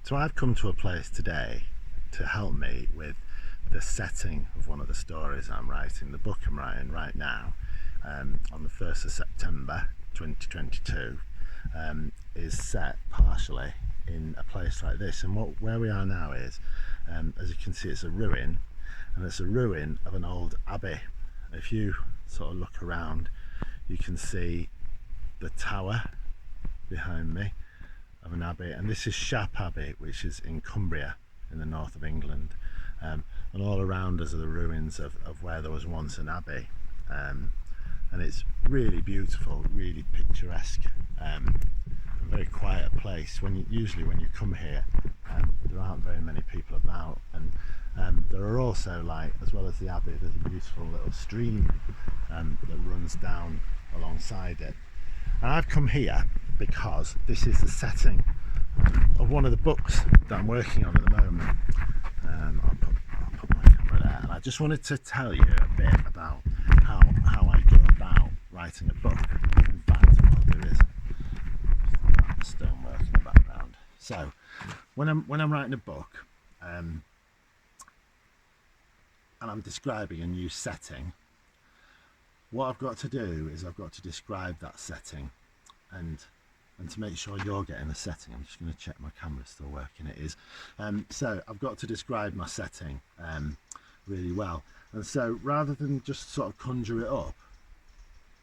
So I've come to a place today to help me with the setting of one of the stories I'm writing. The book I'm writing right now, on the 1st of September 2022, is set partially in a place like this. And where we are now is, as you can see, it's a ruin, and it's a ruin of an old abbey. If you sort of look around, you can see the tower behind me of an abbey, and this is Shap Abbey, which is in Cumbria in the north of England, and all around us are the ruins of where there was once an abbey, and it's really beautiful, really picturesque, a very quiet place. Usually when you come here, there aren't very many people about, and there are also, like, as well as the abbey, there's a beautiful little stream that runs down alongside it. And I've come here because this is the setting of one of the books that I'm working on at the moment. I'll put my camera there, and I just wanted to tell you a bit about how I go about writing a book. In fact, what I'll do is the stonework in the background. So when I'm writing a book, and I'm describing a new setting, what I've got to do is I've got to describe that setting, and to make sure you're getting the setting, I'm just going to check my camera's still working. It is. So I've got to describe my setting really well, and so rather than just sort of conjure it up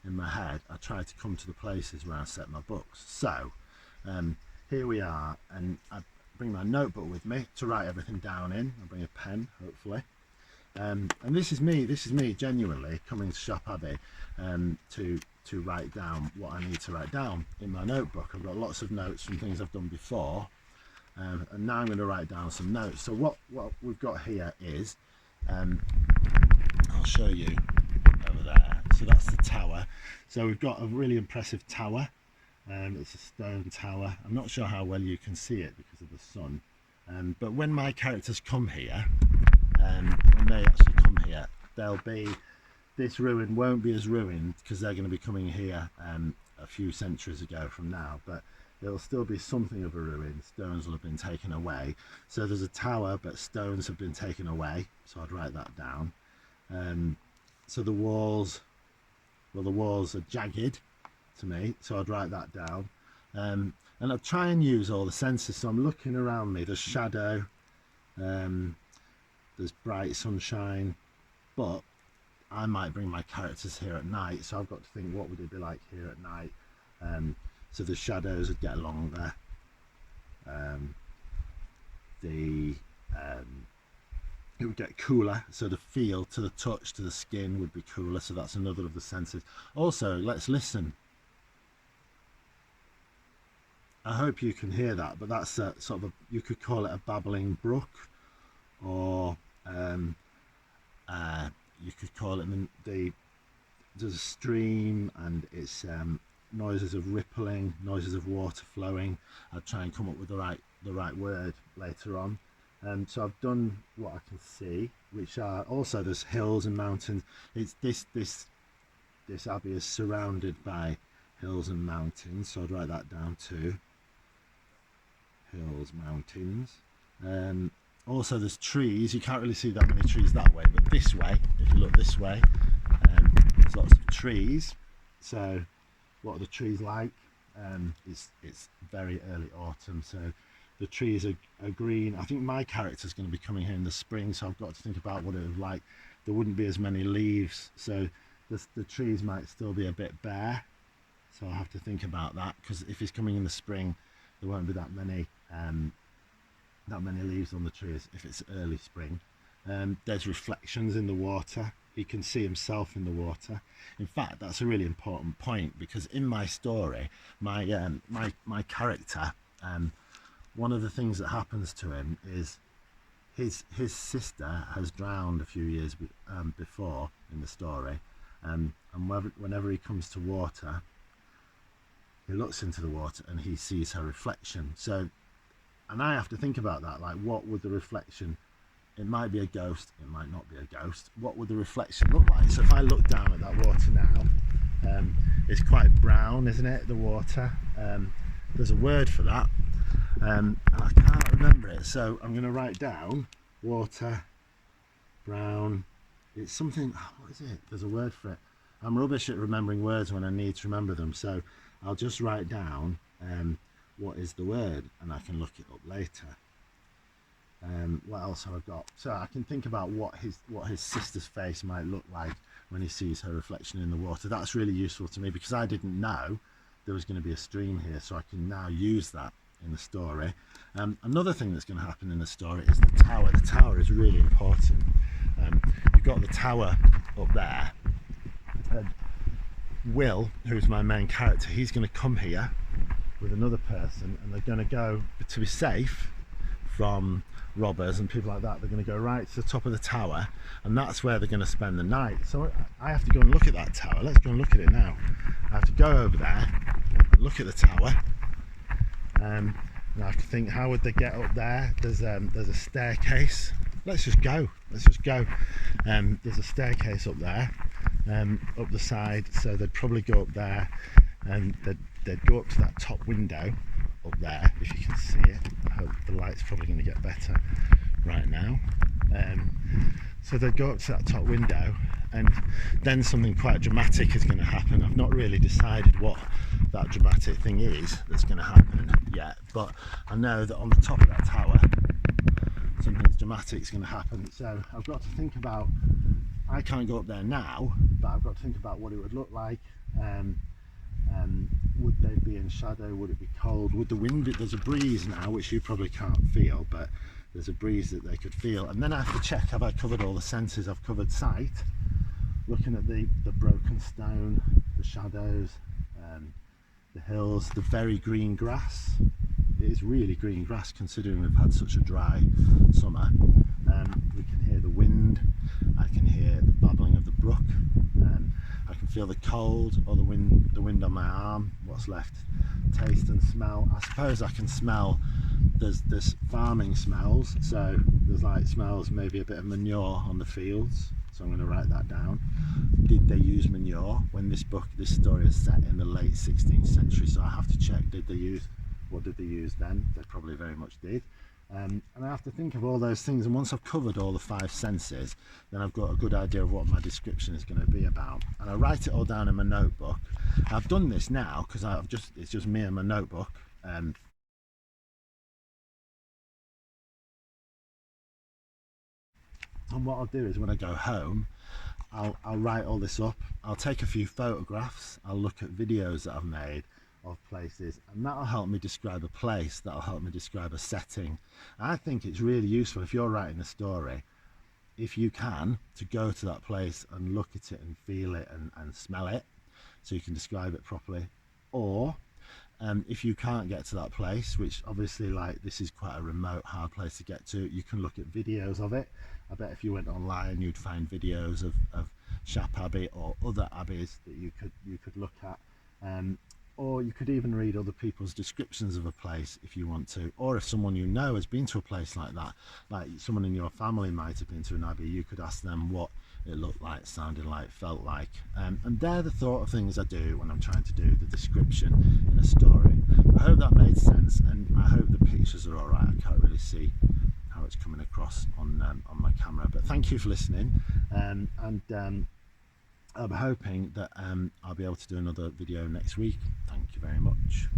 in my head, I try to come to the places where I set my books. So here we are, and I bring my notebook with me to write everything down in. I bring a pen, hopefully. And this is me genuinely coming to Shap Abbey to write down what I need to write down in my notebook. I've got lots of notes from things I've done before, and now I'm going to write down some notes. So what we've got here is, I'll show you over there. So that's the tower. So we've got a really impressive tower. It's a stone tower. I'm not sure how well you can see it because of the sun, but when my characters come here, when they actually come here, this ruin won't be as ruined because they're going to be coming here a few centuries ago from now, but it'll still be something of a ruin. Stones will have been taken away. So there's a tower, but stones have been taken away. So I'd write that down. So the walls are jagged to me, so I'd write that down. And I'll try and use all the senses. So I'm looking around me. There's shadow. There's bright sunshine, but I might bring my characters here at night, so I've got to think, what would it be like here at night? So the shadows would get longer, it would get cooler, so the feel to the touch to the skin would be cooler, so that's another of the senses. Also, let's listen. I hope you can hear that, but that's a sort of you could call it a babbling brook, or you could call it there's a stream, and it's noises of rippling, noises of water flowing. I'll try and come up with the right word later on. So I've done what I can see, which are also, there's hills and mountains. It's this abbey is surrounded by hills and mountains, so I'd write that down too. Hills, mountains. Also there's trees. You can't really see that many trees that way, but this way, if you look this way, there's lots of trees. So what are the trees like? It's very early autumn, so the trees are green. I think my character's going to be coming here in the spring, so I've got to think about what it would like. There wouldn't be as many leaves, so the trees might still be a bit bare, so I'll have to think about that, because if he's coming in the spring, there won't be that many leaves on the trees if it's early spring. There's reflections in the water. He can see himself in the water. In fact, that's a really important point, because in my story, my character, one of the things that happens to him is his sister has drowned a few years before in the story, and whenever he comes to water, he looks into the water and he sees her reflection. So, and I have to think about that, like, what would the reflection, it might be a ghost, it might not be a ghost, what would the reflection look like? So if I look down at that water now, it's quite brown, isn't it, the water? There's a word for that. and I can't remember it, so I'm going to write down water, brown, it's something, what is it? There's a word for it. I'm rubbish at remembering words when I need to remember them, so I'll just write down what is the word, and I can look it up later. What else have I got? So I can think about what his sister's face might look like when he sees her reflection in the water. That's really useful to me because I didn't know there was going to be a stream here, so I can now use that in the story. Another thing that's going to happen in the story is the tower. The tower is really important. You've got the tower up there, and Will, who's my main character, he's going to come here with another person, and they're going to go, to be safe from robbers and people like that, they're going to go right to the top of the tower, and that's where they're going to spend the night. So I have to go and look at that tower. Let's go and look at it now. I have to go over there and look at the tower, and I have to think, how would they get up there? There's a staircase. Let's just go. There's a staircase up there, up the side, so they'd probably go up there, and they'd go up to that top window up there, if you can see it. I hope the light's probably going to get better right now. So they'd go up to that top window, and then something quite dramatic is going to happen. I've not really decided what that dramatic thing is that's going to happen yet, but I know that on the top of that tower something dramatic is going to happen. So I've got to think about, I can't go up there now, but I've got to think about what it would look like. Would they be in shadow? Would it be cold? Would the wind be, there's a breeze now which you probably can't feel, but there's a breeze that they could feel. And then I have to check, have I covered all the senses? I've covered sight, looking at the broken stone, the shadows, the hills, the very green grass. It is really green grass considering we've had such a dry summer. We can hear the wind, I can hear the babbling of the brook, I can feel the cold or the wind on my arm, what's left, taste and smell. I suppose I can smell, there's farming smells, so there's like smells, maybe a bit of manure on the fields, so I'm going to write that down. Did they use manure? When this story is set in the late 16th century, so I have to check, what did they use then? They probably very much did. And I have to think of all those things, and once I've covered all the 5 senses, then I've got a good idea of what my description is going to be about, and I write it all down in my notebook. I've done this now because it's just me and my notebook. And what I'll do is when I go home, I'll write all this up, I'll take a few photographs, I'll look at videos that I've made of places, and that'll help me describe a place, that'll help me describe a setting. I think it's really useful if you're writing a story, if you can, to go to that place and look at it and feel it and smell it, so you can describe it properly. Or if you can't get to that place, which obviously, like, this is quite a remote, hard place to get to, you can look at videos of it. I bet if you went online you'd find videos of Shap Abbey or other abbeys that you could look at. Or you could even read other people's descriptions of a place if you want to, or if someone you know has been to a place like that, like someone in your family might have been to an abbey, you could ask them what it looked like, sounded like, felt like. And they're the sort of things I do when I'm trying to do the description in a story. I hope that made sense, and I hope the pictures are alright. I can't really see how it's coming across on my camera, but thank you for listening, and I'm hoping that I'll be able to do another video next week. Thank you very much.